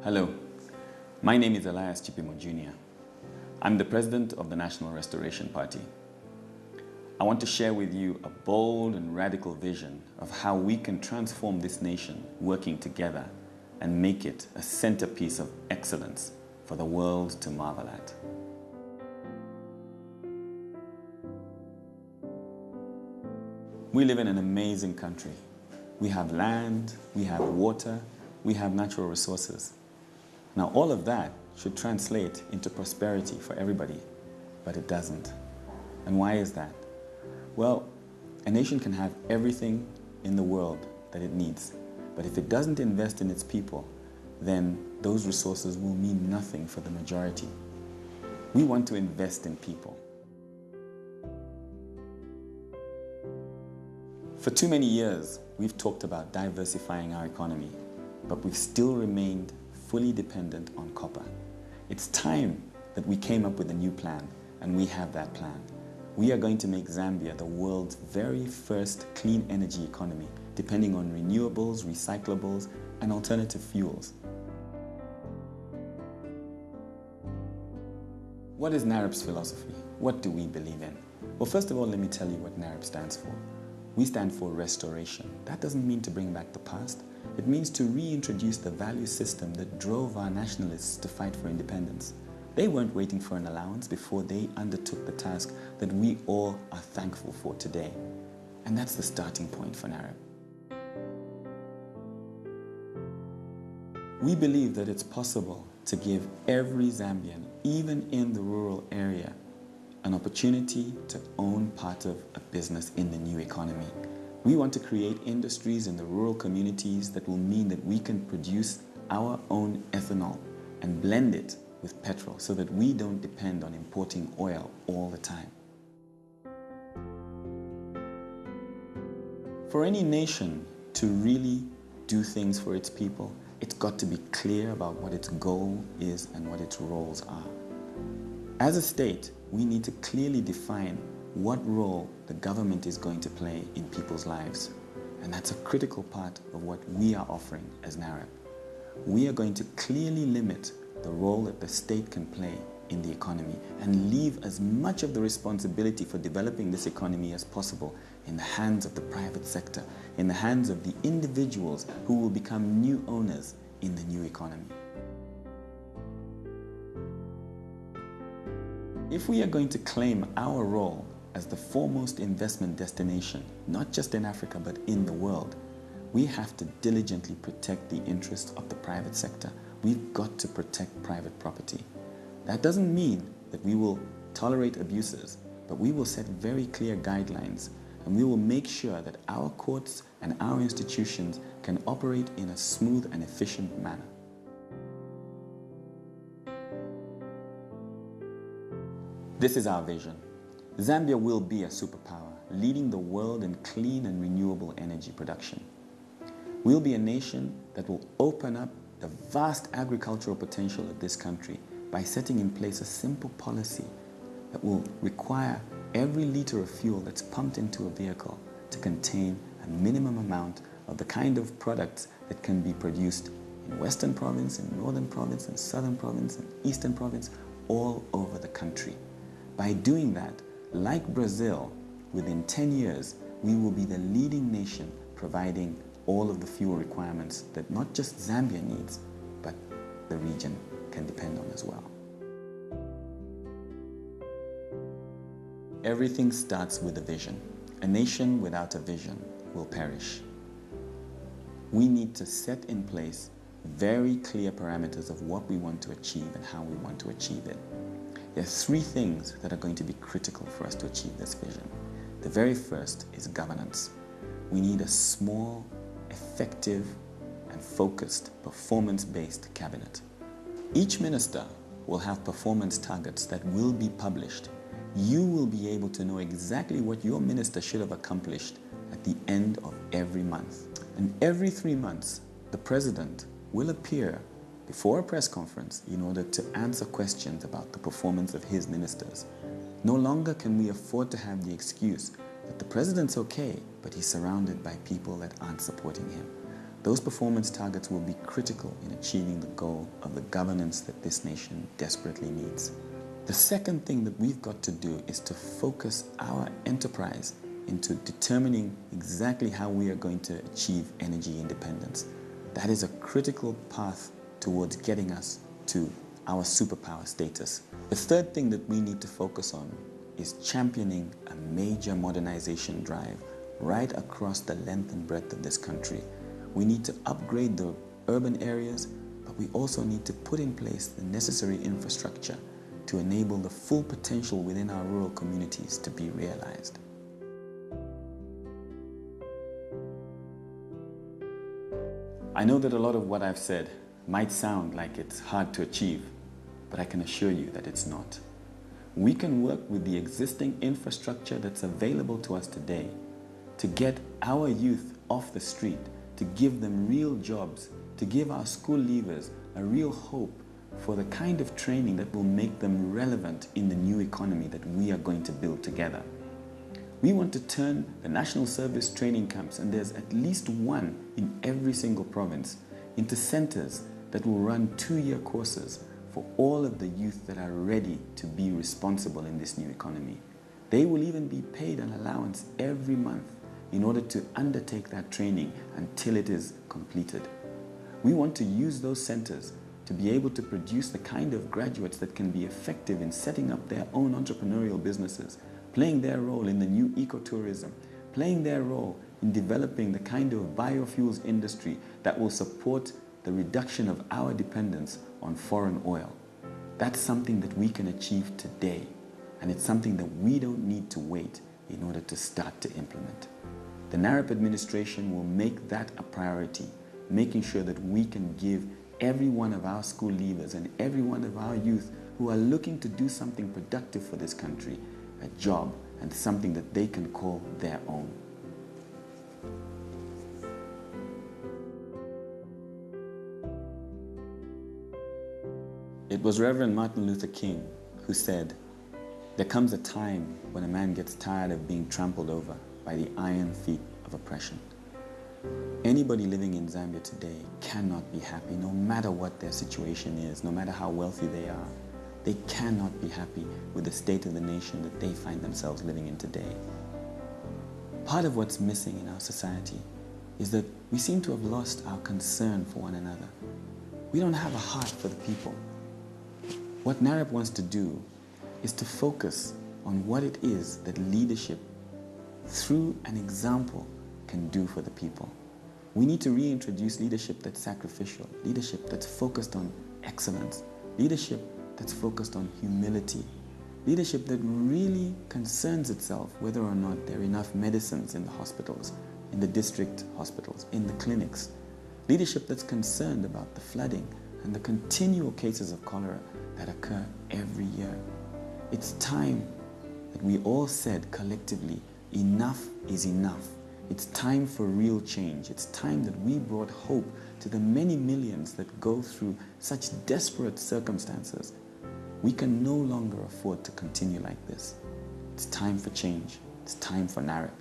Hello, my name is Elias Chipimo Jr. I'm the president of the National Restoration Party. I want to share with you a bold and radical vision of how we can transform this nation working together and make it a centerpiece of excellence for the world to marvel at. We live in an amazing country. We have land, we have water, we have natural resources. Now, all of that should translate into prosperity for everybody, but it doesn't. And why is that? Well, a nation can have everything in the world that it needs, but if it doesn't invest in its people, then those resources will mean nothing for the majority. We want to invest in people. For too many years, we've talked about diversifying our economy, but we've still remained fully dependent on copper. It's time that we came up with a new plan, and we have that plan. We are going to make Zambia the world's very first clean energy economy, depending on renewables, recyclables, and alternative fuels. What is NAREP's philosophy? What do we believe in? Well, first of all, let me tell you what NAREP stands for. We stand for restoration. That doesn't mean to bring back the past. It means to reintroduce the value system that drove our nationalists to fight for independence. They weren't waiting for an allowance before they undertook the task that we all are thankful for today. And that's the starting point for NAREP. We believe that it's possible to give every Zambian, even in the rural area, an opportunity to own part of a business in the new economy. We want to create industries in the rural communities that will mean that we can produce our own ethanol and blend it with petrol so that we don't depend on importing oil all the time. For any nation to really do things for its people, it's got to be clear about what its goal is and what its roles are. As a state, we need to clearly define what role the government is going to play in people's lives. And that's a critical part of what we are offering as NAREP. We are going to clearly limit the role that the state can play in the economy and leave as much of the responsibility for developing this economy as possible in the hands of the private sector, in the hands of the individuals who will become new owners in the new economy. If we are going to claim our role as the foremost investment destination, not just in Africa, but in the world, we have to diligently protect the interests of the private sector. We've got to protect private property. That doesn't mean that we will tolerate abuses, but we will set very clear guidelines, and we will make sure that our courts and our institutions can operate in a smooth and efficient manner. This is our vision. Zambia will be a superpower, leading the world in clean and renewable energy production. We'll be a nation that will open up the vast agricultural potential of this country by setting in place a simple policy that will require every liter of fuel that's pumped into a vehicle to contain a minimum amount of the kind of products that can be produced in Western Province, in Northern Province, in Southern Province, and Eastern Province, all over the country. By doing that, like Brazil, within 10 years, we will be the leading nation providing all of the fuel requirements that not just Zambia needs, but the region can depend on as well. Everything starts with a vision. A nation without a vision will perish. We need to set in place very clear parameters of what we want to achieve and how we want to achieve it. There are three things that are going to be critical for us to achieve this vision. The very first is governance. We need a small, effective, and focused, performance-based cabinet. Each minister will have performance targets that will be published. You will be able to know exactly what your minister should have accomplished at the end of every month. And every 3 months, the president will appear before a press conference in order to answer questions about the performance of his ministers. No longer can we afford to have the excuse that the president's okay, but he's surrounded by people that aren't supporting him. Those performance targets will be critical in achieving the goal of the governance that this nation desperately needs. The second thing that we've got to do is to focus our enterprise into determining exactly how we are going to achieve energy independence. That is a critical path towards getting us to our superpower status. The third thing that we need to focus on is championing a major modernization drive right across the length and breadth of this country. We need to upgrade the urban areas, but we also need to put in place the necessary infrastructure to enable the full potential within our rural communities to be realized. I know that a lot of what I've said might sound like it's hard to achieve, but I can assure you that it's not. We can work with the existing infrastructure that's available to us today to get our youth off the street, to give them real jobs, to give our school leavers a real hope for the kind of training that will make them relevant in the new economy that we are going to build together. We want to turn the national service training camps, and there's at least one in every single province, into centers that will run 2-year courses for all of the youth that are ready to be responsible in this new economy. They will even be paid an allowance every month in order to undertake that training until it is completed. We want to use those centers to be able to produce the kind of graduates that can be effective in setting up their own entrepreneurial businesses, playing their role in the new ecotourism, playing their role in developing the kind of biofuels industry that will support the reduction of our dependence on foreign oil. That's something that we can achieve today, and it's something that we don't need to wait in order to start to implement. The NAREP administration will make that a priority, making sure that we can give every one of our school leavers and every one of our youth who are looking to do something productive for this country a job and something that they can call their own. It was Reverend Martin Luther King who said, "There comes a time when a man gets tired of being trampled over by the iron feet of oppression." Anybody living in Zambia today cannot be happy, no matter what their situation is, no matter how wealthy they are. They cannot be happy with the state of the nation that they find themselves living in today. Part of what's missing in our society is that we seem to have lost our concern for one another. We don't have a heart for the people. What NAREP wants to do is to focus on what it is that leadership, through an example, can do for the people. We need to reintroduce leadership that's sacrificial, leadership that's focused on excellence, leadership that's focused on humility, leadership that really concerns itself whether or not there are enough medicines in the hospitals, in the district hospitals, in the clinics, leadership that's concerned about the flooding and the continual cases of cholera that occur every year. It's time that we all said collectively, enough is enough. It's time for real change. It's time that we brought hope to the many millions that go through such desperate circumstances. We can no longer afford to continue like this. It's time for change. It's time for NAREP.